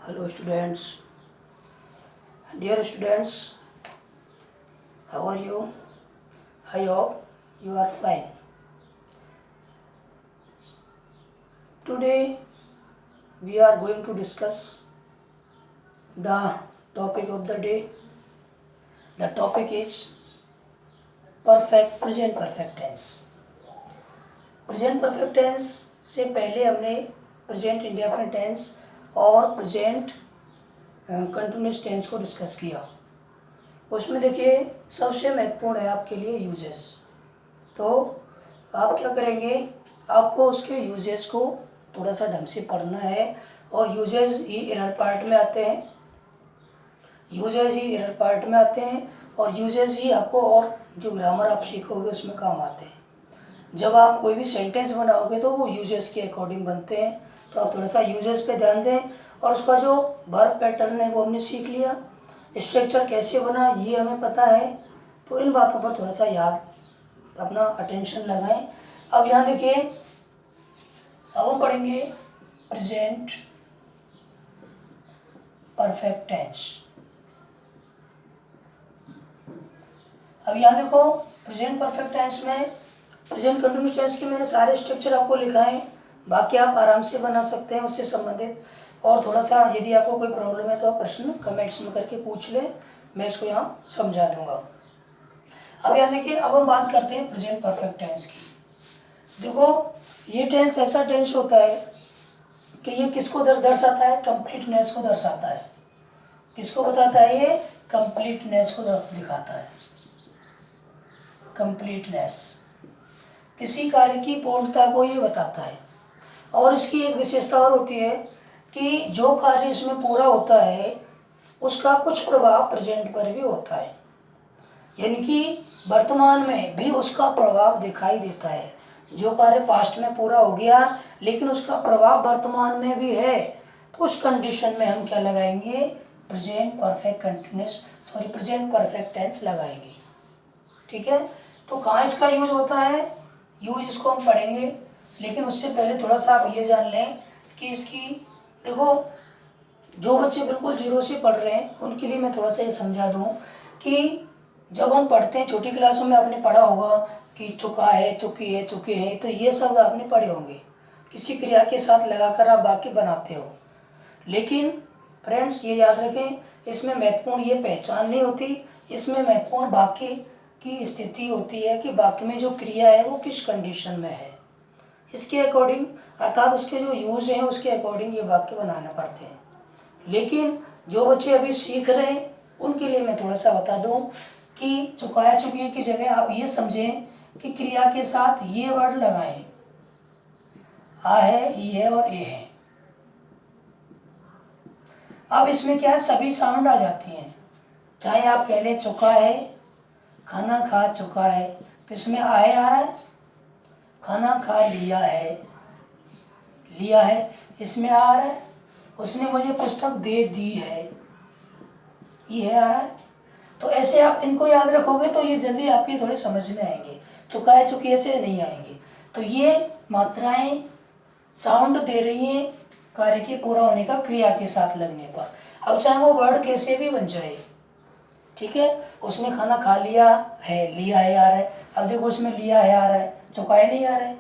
Hello students, dear students, how are you? I hope you are fine. Today we are going to discuss the topic of the day. The topic is present perfect tense. Present perfect tense से पहले हमने present indefinite tense और present continuous tense को discuss किया। उसमें देखिए सबसे महत्वपूर्ण है आपके लिए यूजेस। तो आप क्या करेंगे, आपको उसके यूजेस को थोड़ा सा ढंग से पढ़ना है और यूजेस ही एरर पार्ट में आते हैं, और यूजेस ही आपको और जो ग्रामर आप सीखोगे उसमें काम आते हैं। जब आप कोई भी सेंटेंस बनाओगे तो वो यूजेस के अकॉर्डिंग बनते हैं, तो आप थोड़ा सा यूजेस पे ध्यान दें। और उसका जो वर्ब पैटर्न है वो हमने सीख लिया, स्ट्रक्चर कैसे बना ये हमें पता है, तो इन बातों पर थोड़ा सा याद अपना अटेंशन लगाएं। अब यहाँ देखिए, अब हम पढ़ेंगे प्रेजेंट परफेक्ट टेंस। अब यहाँ देखो प्रेजेंट परफेक्ट टेंस में प्रेजेंट कंटिन्यूस टेंस के मैंने सारे स्ट्रक्चर आपको लिखा है, बाकी आप आराम से बना सकते हैं उससे संबंधित। और थोड़ा सा यदि आपको कोई प्रॉब्लम है तो आप प्रश्न कमेंट्स में करके पूछ लें, मैं इसको यहाँ समझा दूंगा। अब यहाँ देखिए, अब हम बात करते हैं प्रेजेंट परफेक्ट टेंस की। देखो ये टेंस ऐसा टेंस होता है कि ये किसको दर्शाता है, कंप्लीटनेस को दर्शाता है। किसको बताता है, ये कंप्लीटनेस को दिखाता है। कंप्लीटनेस किसी कार्य की पूर्णता को ये बताता है। और इसकी एक विशेषता और होती है कि जो कार्य इसमें पूरा होता है उसका कुछ प्रभाव प्रेजेंट पर भी होता है, यानी कि वर्तमान में भी उसका प्रभाव दिखाई देता है। जो कार्य पास्ट में पूरा हो गया लेकिन उसका प्रभाव वर्तमान में भी है, तो उस कंडीशन में हम क्या लगाएंगे, प्रेजेंट परफेक्ट टेंस लगाएंगे। ठीक है, तो कहाँ इसका यूज होता है, यूज इसको हम पढ़ेंगे, लेकिन उससे पहले थोड़ा सा आप ये जान लें कि इसकी देखो जो बच्चे बिल्कुल जीरो से पढ़ रहे हैं उनके लिए मैं थोड़ा सा ये समझा दूं कि जब हम पढ़ते हैं छोटी क्लासों में आपने पढ़ा होगा कि चुका है, चुकी है, चुके हैं, तो ये शब्द आपने पढ़े होंगे, किसी क्रिया के साथ लगाकर आप वाक्य बनाते हो। लेकिन फ्रेंड्स ये याद रखें, इसमें महत्वपूर्ण ये पहचान नहीं होती, इसमें महत्वपूर्ण वाक्य की स्थिति होती है कि वाक्य में जो क्रिया है वो किस कंडीशन में है, इसके अकॉर्डिंग, अर्थात उसके जो यूज हैं उसके अकॉर्डिंग ये वाक्य बनाने पड़ते हैं। लेकिन जो बच्चे अभी सीख रहे हैं उनके लिए मैं थोड़ा सा बता दूं कि चुकाया चुकी की जगह आप ये समझें कि क्रिया के साथ ये वर्ड लगाएं, आ है, ई है और ए है। अब इसमें क्या है, सभी साउंड आ जाती हैं, चाहे आप कह लें चुका है, खाना खा चुका है, तो इसमें आए आ रहा है, खाना खा लिया है, इसमें आ रहा है, उसने मुझे पुस्तक दे दी है, ये आ रहा है। तो ऐसे आप इनको याद रखोगे तो ये जल्दी आपकी थोड़ी समझ में आएंगे, चुका है चुकी है से नहीं आएंगे। तो ये मात्राएं साउंड दे रही हैं कार्य के पूरा होने का क्रिया के साथ लगने पर। अब चाहे वो वर्ड कैसे भी बन जाए, ठीक है, उसने खाना खा लिया है, लिया है आ रहा है, अब देखो उसमें लिया है आ रहा है, चुकाया नहीं आ रहा है।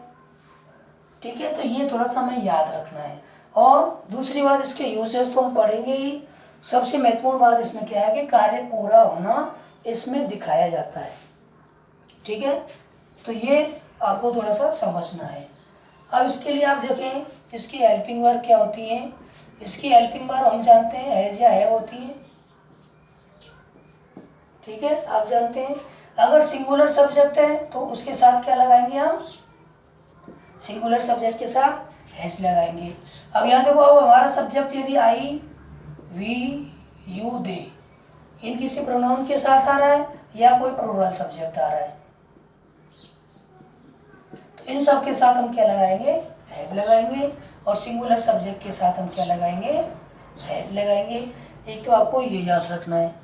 ठीक है, तो ये थोड़ा सा हमें याद रखना है। और दूसरी बात, इसके यूजेस तो हम पढ़ेंगे ही, सबसे महत्वपूर्ण बात इसमें क्या है कि कार्य पूरा होना इसमें दिखाया जाता है। ठीक है, तो ये आपको थोड़ा सा समझना है। अब इसके लिए आप देखें इसकी हेल्पिंग वर्ब क्या होती है। इसकी हेल्पिंग वर्ब हम जानते हैं हैज या है होती है। ठीक है, आप जानते हैं अगर सिंगुलर सब्जेक्ट है तो उसके साथ क्या लगाएंगे हम, सिंगुलर सब्जेक्ट के साथ हैज लगाएंगे। अब यहाँ देखो, अब हमारा सब्जेक्ट यदि आई, वी, यू, दे, इन किसी प्रोनाउन के साथ आ रहा है या कोई प्लूरल सब्जेक्ट आ रहा है, तो इन सब के साथ हम क्या लगाएंगे, हैव लगाएंगे, और सिंगुलर सब्जेक्ट के साथ हम क्या लगाएंगे, हैज लगाएंगे। एक तो आपको ये याद रखना है।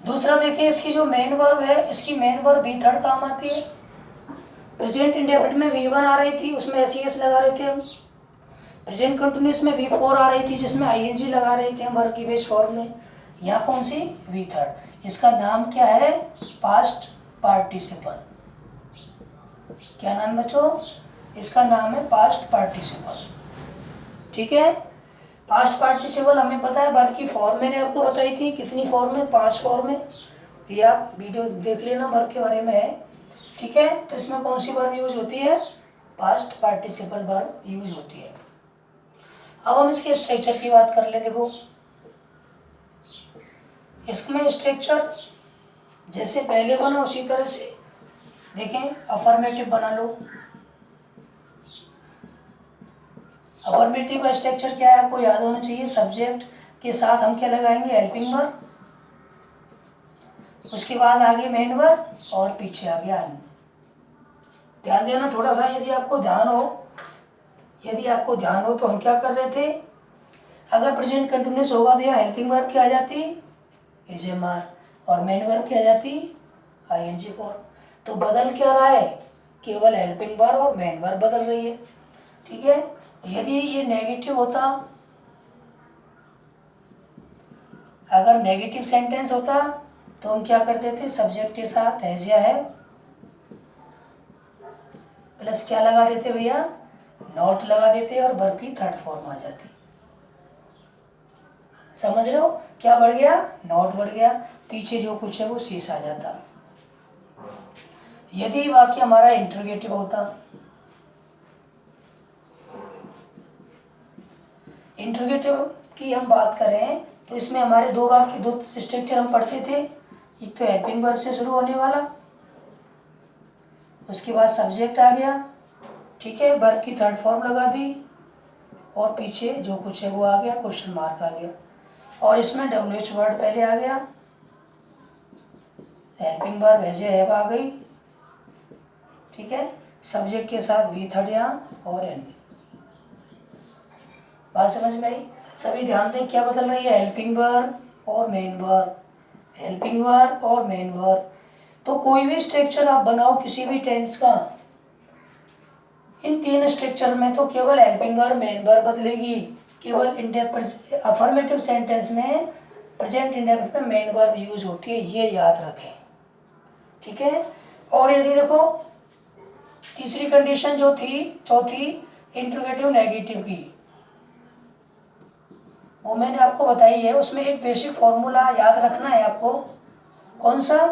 दूसरा देखिए, इसकी जो मेन वर्ब है, इसकी मेन वर्ब बी थर्ड काम आती है। प्रेजेंट इंडेफिनिट में V1 आ रही थी, उसमें SES लगा रहे थे हम, प्रेजेंट कंटिन्यूस में V4 आ रही थी जिसमें ING लगा रहे थे हम वर्ब की बेस फॉर्म में। यहाँ कौन सी V3, इसका नाम क्या है, पास्ट पार्टिसिपल। क्या नाम बच्चों, इसका नाम है पास्ट पार्टिसिपल। ठीक है, पास्ट पार्टिसिपल हमें पता है वर्ब की फॉर्म मैंने आपको बताई थी, कितनी फॉर्म है, 5 फॉर्म है, ये आप वीडियो देख लेना वर्ब के बारे में है। ठीक है, तो इसमें कौन सी वर्ब यूज होती है, पास्ट पार्टिसिपल वर्ब यूज होती है। अब हम इसके स्ट्रक्चर की बात कर ले। देखो इसमें स्ट्रक्चर जैसे पहले बना उसी तरह से देखें, अफर्मेटिव बना लो। अफर्मेटिव का स्ट्रक्चर क्या है आपको याद होना चाहिए, सब्जेक्ट के साथ हम क्या लगाएंगे, हेल्पिंग वर्ब, उसके बाद आगे मेन वर्ब और पीछे आ गया अन्य। ध्यान देना थोड़ा सा, यदि आपको ध्यान हो तो हम क्या कर रहे थे, अगर प्रेजेंट कंटिन्यूस होगा तो यहाँ हेल्पिंग वर्ब क्या आ जाती, एजएमआर, और मेन वर्ब क्या आ जाती, ING फॉर्म। तो बदल क्या रहा है, केवल हेल्पिंग वर्ब और मेन वर्ब बदल रही है। ठीक है, यदि ये नेगेटिव होता, अगर नेगेटिव सेंटेंस होता तो हम क्या करते थे, सब्जेक्ट के साथ हैज या हैव प्लस क्या लगा देते भैया, नॉट लगा देते और वर्ब की थर्ड फॉर्म आ जाती। समझ रहे हो, क्या बढ़ गया, नॉट बढ़ गया, पीछे जो कुछ है वो शेष आ जाता। यदि वाक्य हमारा इंटरोगेटिव होता, इंटरोगेटिव की हम बात करें तो इसमें हमारे दो स्ट्रक्चर हम पढ़ते थे, एक तो हेल्पिंग वर्ब से शुरू होने वाला, उसके बाद सब्जेक्ट आ गया, ठीक है, वर्ब की थर्ड फॉर्म लगा दी और पीछे जो कुछ है वो आ गया, क्वेश्चन मार्क आ गया, और इसमें WH वर्ड पहले आ गया, हेल्पिंग वर्ब हैज या हैव आ गई, ठीक है, सब्जेक्ट के साथ V3 यहाँ और एन। बात समझ में आई, सभी ध्यान दें क्या बदल रही है, हेल्पिंग वर्ब और मेन वर्ब, हेल्पिंग वर्ब और मेन वर्ब। तो कोई भी स्ट्रक्चर आप बनाओ किसी भी टेंस का, इन तीन स्ट्रक्चर में तो केवल हेल्पिंग वर्ब मेन वर्ब बदलेगी, केवल अफर्मेटिव सेंटेंस में प्रेजेंट इंडेफिनिट में मेन वर्ब यूज होती है, ये याद रखें। ठीक है, और यदि देखो तीसरी कंडीशन जो थी, चौथी इंट्रोगेटिव नेगेटिव की, वो मैंने आपको बताई है, उसमें एक बेसिक फॉर्मूला याद रखना है आपको। कौन सा,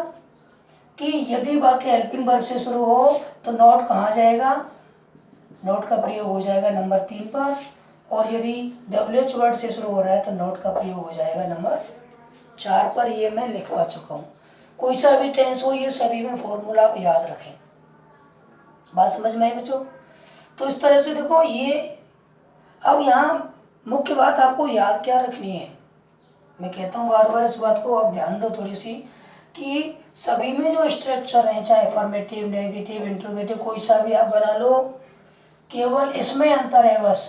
कि यदि वाक्य हेल्पिंग वर्ब से शुरू हो तो नॉट कहाँ जाएगा, नॉट का प्रयोग हो जाएगा नंबर 3 पर, और यदि WH वर्ड से शुरू हो रहा है तो नॉट का प्रयोग हो जाएगा नंबर 4 पर। ये मैं लिखवा चुका हूँ, कोई सा भी टेंस हो ये सभी में फॉर्मूला आप याद रखें। बात समझ में आई बच्चों, तो इस तरह से देखो ये। अब यहाँ मुख्य बात आपको याद क्या रखनी है, मैं कहता हूँ बार बार इस बात को आप ध्यान दो थोड़ी सी, कि सभी में जो स्ट्रक्चर है, चाहे अफर्मेटिव नेगेटिव इंट्रोगेटिव कोई सा भी आप बना लो, केवल इसमें अंतर है बस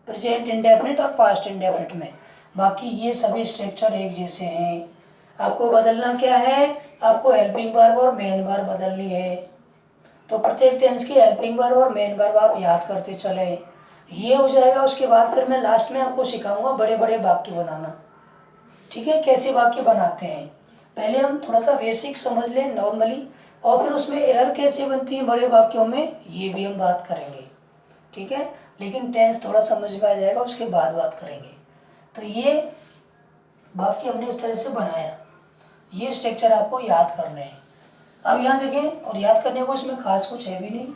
प्रेजेंट इंडेफिनिट और पास्ट इंडेफिनिट में, बाकी ये सभी स्ट्रक्चर एक जैसे हैं। आपको बदलना क्या है, आपको हेल्पिंग वर्ब और मेन वर्ब बदलनी है, तो प्रत्येक टेंस की हेल्पिंग वर्ब और मेन वर्ब आप याद करते चले, ये हो जाएगा। उसके बाद फिर मैं लास्ट में आपको सिखाऊंगा बड़े बड़े वाक्य बनाना। ठीक है, कैसे वाक्य बनाते हैं, पहले हम थोड़ा सा बेसिक समझ लें नॉर्मली, और फिर उसमें एरर कैसे बनती है बड़े वाक्यों में ये भी हम बात करेंगे। ठीक है, लेकिन टेंस थोड़ा समझ में आ जाएगा उसके बाद बात करेंगे। तो ये वाक्य हमने इस तरह से बनाया, ये स्ट्रक्चर आपको याद करने हैं। अब यहाँ देखें, और याद करने को इसमें खास कुछ है भी नहीं।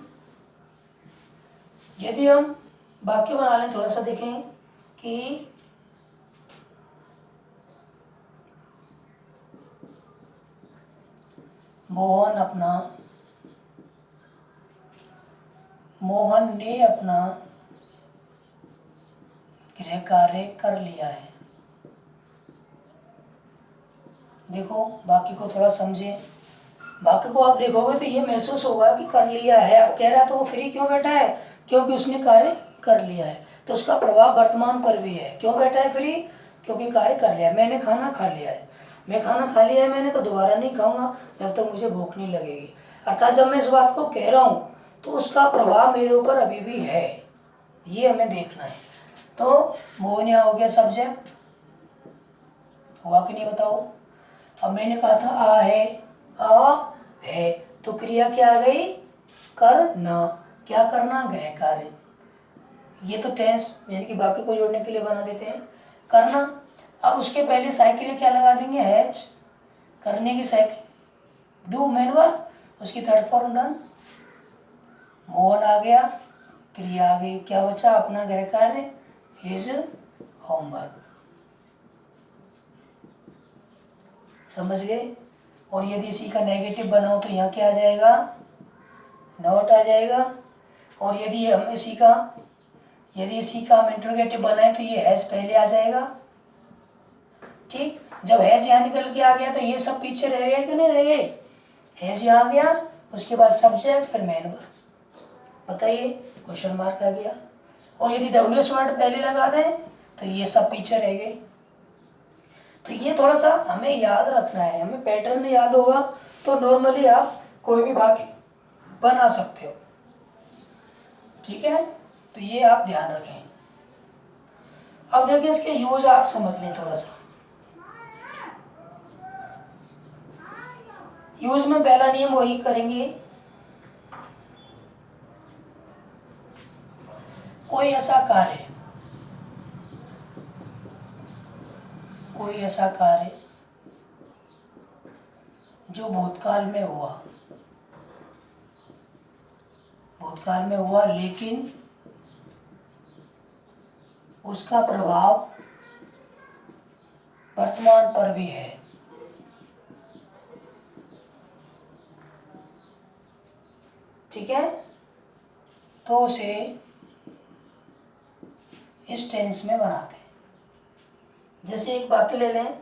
यदि हम वाक्य बना लें, थोड़ा सा देखें कि मोहन ने अपना गृह कार्य कर लिया है। देखो वाक्य को थोड़ा समझें, वाक्य को आप देखोगे तो ये महसूस होगा कि कर लिया है, अब कह रहा तो वो फ्री क्यों बैठा है, क्योंकि उसने कार्य कर लिया है, तो उसका प्रभाव वर्तमान पर भी है। क्यों बैठा है फ्री, क्योंकि कार्य कर लिया है। मैंने खाना खा लिया है, मैं खाना खा लिया है मैंने, तो दोबारा नहीं खाऊंगा जब तक मुझे भूख नहीं लगेगी। अर्थात जब मैं इस बात को कह रहा हूँ तो उसका प्रभाव मेरे ऊपर अभी भी है। ये हमें देखना है। तो मोहनिया हो गया सब्जेक्ट, हुआ कि नहीं बताओ। अब मैंने कहा था आ है, तो क्रिया क्या आ गई, करना। क्या करना, गृह कार्य। ये तो टेंस यानी कि बाकी को जोड़ने के लिए बना देते हैं, करना। अब उसके पहले साई के लिए क्या लगा देंगे, हैज, करने की साइकिल, डू मेन वर्ब, उसकी थर्ड फॉर्म डन। मोहन आ गया, क्रिया आ गई, क्या बचा, अपना गृह कार्य, हिज होमवर्क। समझ गए। और यदि इसी का नेगेटिव बनाओ तो यहाँ क्या आ जाएगा, नॉट आ जाएगा। और यदि इसी का हम इंटरोगेटिव बनाए तो ये हैज पहले आ जाएगा। ठीक, जब हैज यहाँ निकल के आ गया तो ये सब पीछे रह गए कि नहीं रह गए, हैज यहाँ आ गया, उसके बाद सब्जेक्ट, फिर मेन वर्ब। बताइए, क्वेश्चन मार्क आ गया। और यदि डब्ल्यूएच वर्ड पहले लगा दें तो ये सब पीछे रह गए। तो ये थोड़ा सा हमें याद रखना है, हमें पैटर्न याद होगा तो नॉर्मली आप कोई भी वाक्य बना सकते हो। ठीक है, तो ये आप ध्यान रखें। अब देखिए इसके यूज आप समझ लें थोड़ा सा। यूज में पहला नियम वही करेंगे, कोई ऐसा कार्य जो भूतकाल में हुआ लेकिन उसका प्रभाव वर्तमान पर भी है। ठीक है, तो उसे इस टेंस में बनाते हैं। जैसे एक वाक्य ले लें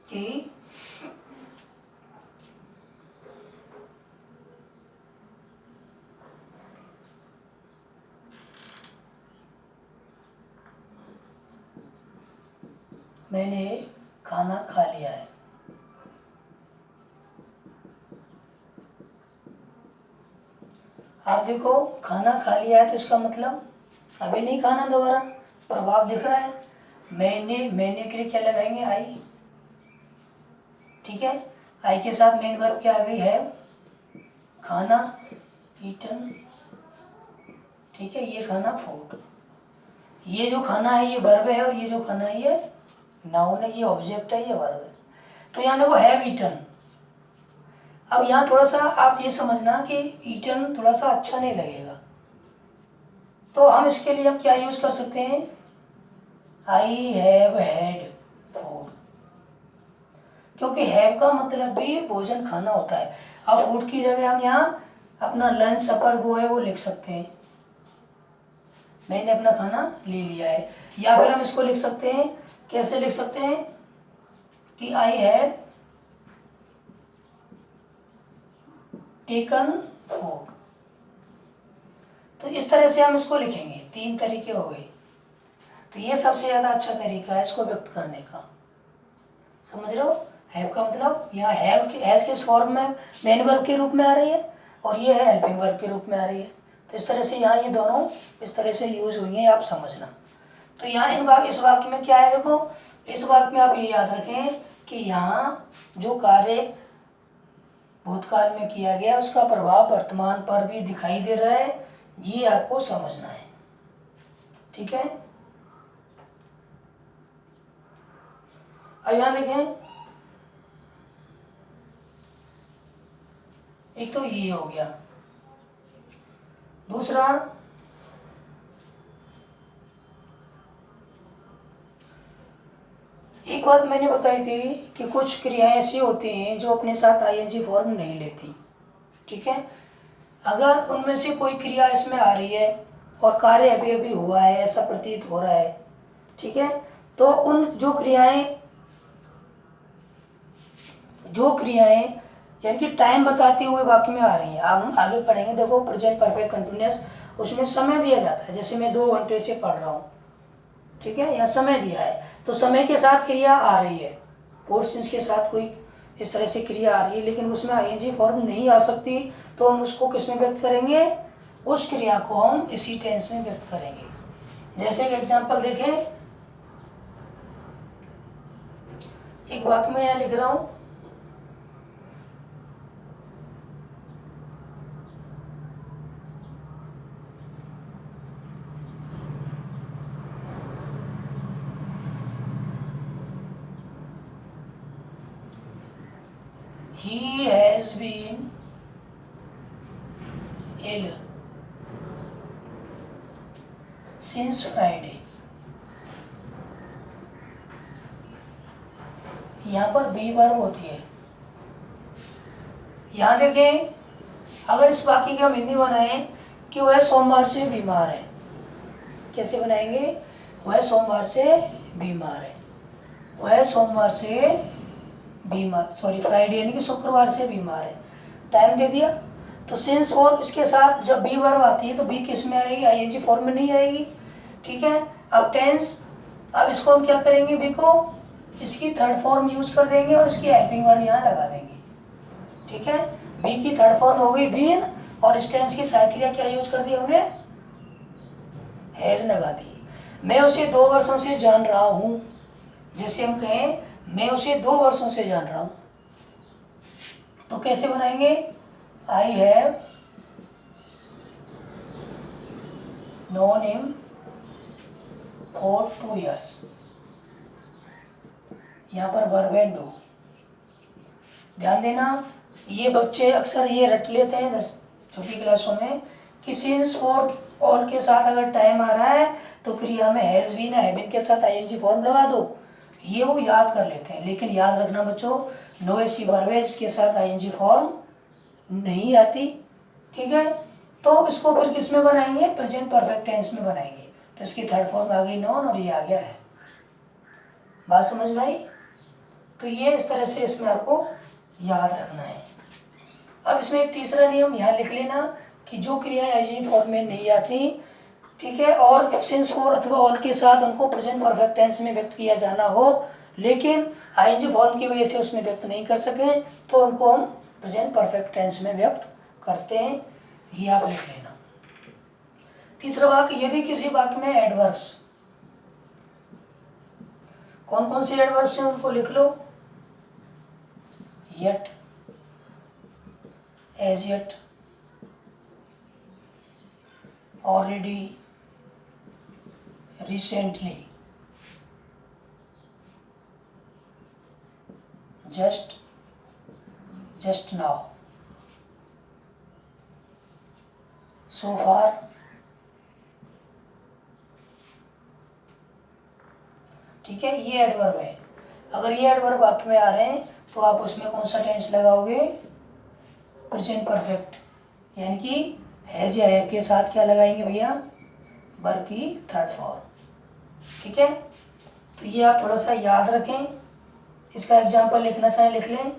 कि मैंने खाना खा लिया है। आप देखो, खाना खा लिया है तो इसका मतलब अभी नहीं खाना दोबारा, प्रभाव दिख रहा है। मैंने के लिए क्या लगाएंगे, आई। ठीक है, आई के साथ मेन वर्ब क्या आ गई है, खाना, ईटन। ठीक है, ये खाना फूड। ये जो खाना है ये वर्ब है और ये जो खाना है ये नाउन है, ये ऑब्जेक्ट है, ये वर्ब है। तो यहाँ देखो हैव ईटन। अब यहाँ थोड़ा सा आप ये समझना कि ईटन थोड़ा सा अच्छा नहीं लगेगा, तो हम इसके लिए हम क्या यूज कर सकते हैं, आई हैव हैड फूड। क्योंकि हैव का मतलब भी भोजन खाना होता है। अब फूड की जगह हम यहाँ अपना लंच सफर वो है वो लिख सकते हैं, मैंने अपना खाना ले लिया है। या फिर हम इसको लिख सकते हैं, कैसे लिख सकते हैं कि आई हैव टेकन फूड। तो इस तरह से हम इसको लिखेंगे, 3 तरीके हो गए। तो ये सबसे ज़्यादा अच्छा तरीका है इसको व्यक्त करने का। समझ रहे हो, हैव का मतलब यहाँ हैव हैज किस फॉर्म में, मेन वर्ब के रूप में आ रही है और ये है हेल्पिंग वर्ब के रूप में आ रही है। तो इस तरह से यहाँ ये दोनों इस तरह से यूज होंगे, आप समझना। तो यहाँ इस वाक्य में क्या है, देखो इस वाक्य में आप ये याद रखें कि यहाँ जो कार्य भूतकाल में किया गया उसका प्रभाव वर्तमान पर भी दिखाई दे रहा है, ये आपको समझना है। ठीक है, अब यहाँ देखें, एक तो ये हो गया। दूसरा, एक बात मैंने बताई थी कि कुछ क्रियाएं ऐसी होती हैं जो अपने साथ आईएनजी फॉर्म नहीं लेती। ठीक है, अगर उनमें से कोई क्रिया इसमें आ रही है और कार्य अभी अभी हुआ है ऐसा प्रतीत हो रहा है, ठीक है, तो उन जो क्रियाएं यानी कि टाइम बताते हुए वाक्य में आ रही हैं। अब हम आगे पढ़ेंगे, देखो प्रेजेंट परफेक्ट कंटिन्यूअस, उसमें समय दिया जाता है। जैसे मैं 2 घंटे से पढ़ रहा हूँ, ठीक है, या समय दिया है तो समय के साथ क्रिया आ रही है, पोर्शंस के साथ कोई इस तरह से क्रिया आ रही है लेकिन उसमें आईएनजी फॉर्म नहीं आ सकती, तो हम उसको किस में व्यक्त करेंगे, उस क्रिया को हम इसी टेंस में व्यक्त करेंगे। जैसे एक एग्जांपल देखें, एक वाक्य में यहाँ लिख रहा हूँ, He has been ill since Friday। यहाँ पर बी वर्ब होती है। यहाँ देखें, अगर इस वाक्य की हम हिंदी बनाएं कि वह सोमवार से बीमार है, कैसे बनाएंगे, वह सोमवार से बीमार है, वह सोमवार से बीमार, सॉरी फ्राइडे यानी कि शुक्रवार से बीमार है, टाइम दे दिया। तो सिंस और इसके साथ जब बी वर्ब आती है तो बी किस में आएगी, आईएनजी फॉर्म में नहीं आएगी, ठीक है। अब टेंस, अब इसको हम क्या करेंगे, बी को इसकी थर्ड फॉर्म यूज कर देंगे और इसकी हेल्पिंग वर्ब यहाँ लगा देंगे, ठीक है। बी की थर्ड फॉर्म हो गई बीन, और इस टेंस की सहायक्रिया क्या यूज कर दी हमने, हैज लगा दी। मैं उसे 2 वर्षों से जान रहा हूँ, जैसे हम कहें मैं उसे 2 वर्षों से जान रहा हूँ, तो कैसे बनाएंगे, I have known him for 2 years। यहाँ पर वर्ब एंड डू। ध्यान देना, ये बच्चे अक्सर ये रट लेते हैं 10 छोटी क्लासों में कि सिंस फॉर ऑल के साथ अगर टाइम आ रहा है तो क्रिया में हैज बीन है, बीन के साथ आईएनजी फॉर्म लगा दो, ये वो याद कर लेते हैं। लेकिन याद रखना बच्चों, नो ऐसी वर्ब है जिसके साथ आईएनजी फॉर्म नहीं आती, ठीक है। तो इसको फिर किस में बनाएंगे, प्रेजेंट परफेक्ट टेंस में बनाएंगे। तो इसकी थर्ड फॉर्म आ गई नॉन और ये आ गया है। बात समझ में आई? तो ये इस तरह से इसमें आपको याद रखना है। अब इसमें एक तीसरा नियम यहाँ लिख लेना कि जो क्रियाएं आईएनजी फॉर्म में नहीं आती, ठीक है, और सिंस फॉर अथवा ऑल के साथ उनको प्रेजेंट परफेक्ट टेंस में व्यक्त किया जाना हो लेकिन आईएनजी फॉर्म की वजह से उसमें व्यक्त नहीं कर सके, तो उनको हम प्रेजेंट परफेक्ट टेंस में व्यक्त करते हैं, ये आप लिख लेना। तीसरा वाक्य, यदि किसी वाक्य में एडवर्ब्स, कौन कौन से एडवर्ब्स हैं उनको लिख लो, yet, as yet, already, recently, just now, so far, ठीक है। ये एडवर्ब है। अगर ये एडवर्ब वाक्य में आ रहे हैं तो आप उसमें कौन सा टेंस लगाओगे, प्रेजेंट परफेक्ट, यानी कि हैज या हैव के साथ क्या लगाएंगे भैया, वर्ब की थर्ड फॉर्म, ठीक है। तो ये आप थोड़ा सा याद रखें। इसका एग्जांपल लिखना चाहें लिख लें।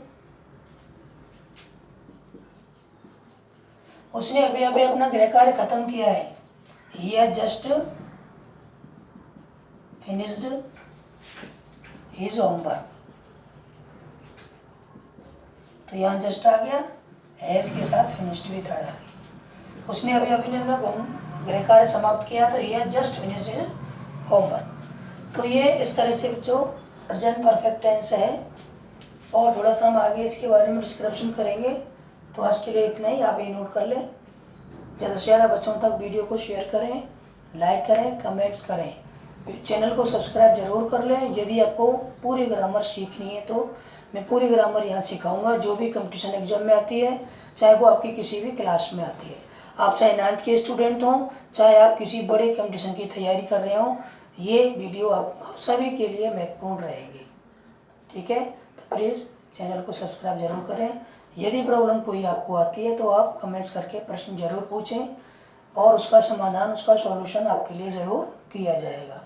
उसने अभी अभी अपना गृह कार्य खत्म किया है, he has just finished his homework. तो यहाँ जस्ट आ गया, हैज के साथ फिनिश्ड भी थर्ड आ गई। उसने अभी अभी अपना गृह कार्य समाप्त किया, तो he has just finished his homework. तो ये इस तरह से जो प्रेजेंट परफेक्ट टेंस है, और थोड़ा सा हम आगे इसके बारे में डिस्क्रिप्शन करेंगे। तो आज के लिए इतना ही, आप ये नोट कर लें। ज़्यादा से ज़्यादा बच्चों तक वीडियो को शेयर करें, लाइक करें, कमेंट्स करें, चैनल को सब्सक्राइब जरूर कर लें। यदि आपको पूरी ग्रामर सीखनी है तो मैं पूरी ग्रामर यहाँ सिखाऊंगा, जो भी कंपटीशन एग्जाम में आती है, चाहे वो आपकी किसी भी क्लास में आती है। आप चाहे 9th के स्टूडेंट हों, चाहे आप किसी बड़े कंपटीशन की तैयारी कर रहे हों, ये वीडियो आप सभी के लिए महत्वपूर्ण रहेगी, ठीक है। तो प्लीज़ चैनल को सब्सक्राइब जरूर करें। यदि प्रॉब्लम कोई आपको आती है तो आप कमेंट्स करके प्रश्न जरूर पूछें, और उसका समाधान, उसका सॉल्यूशन आपके लिए ज़रूर किया जाएगा,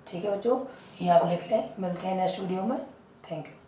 ठीक है बच्चों। ये आप लिख लें। मिलते हैं नेक्स्ट वीडियो में। Thank you.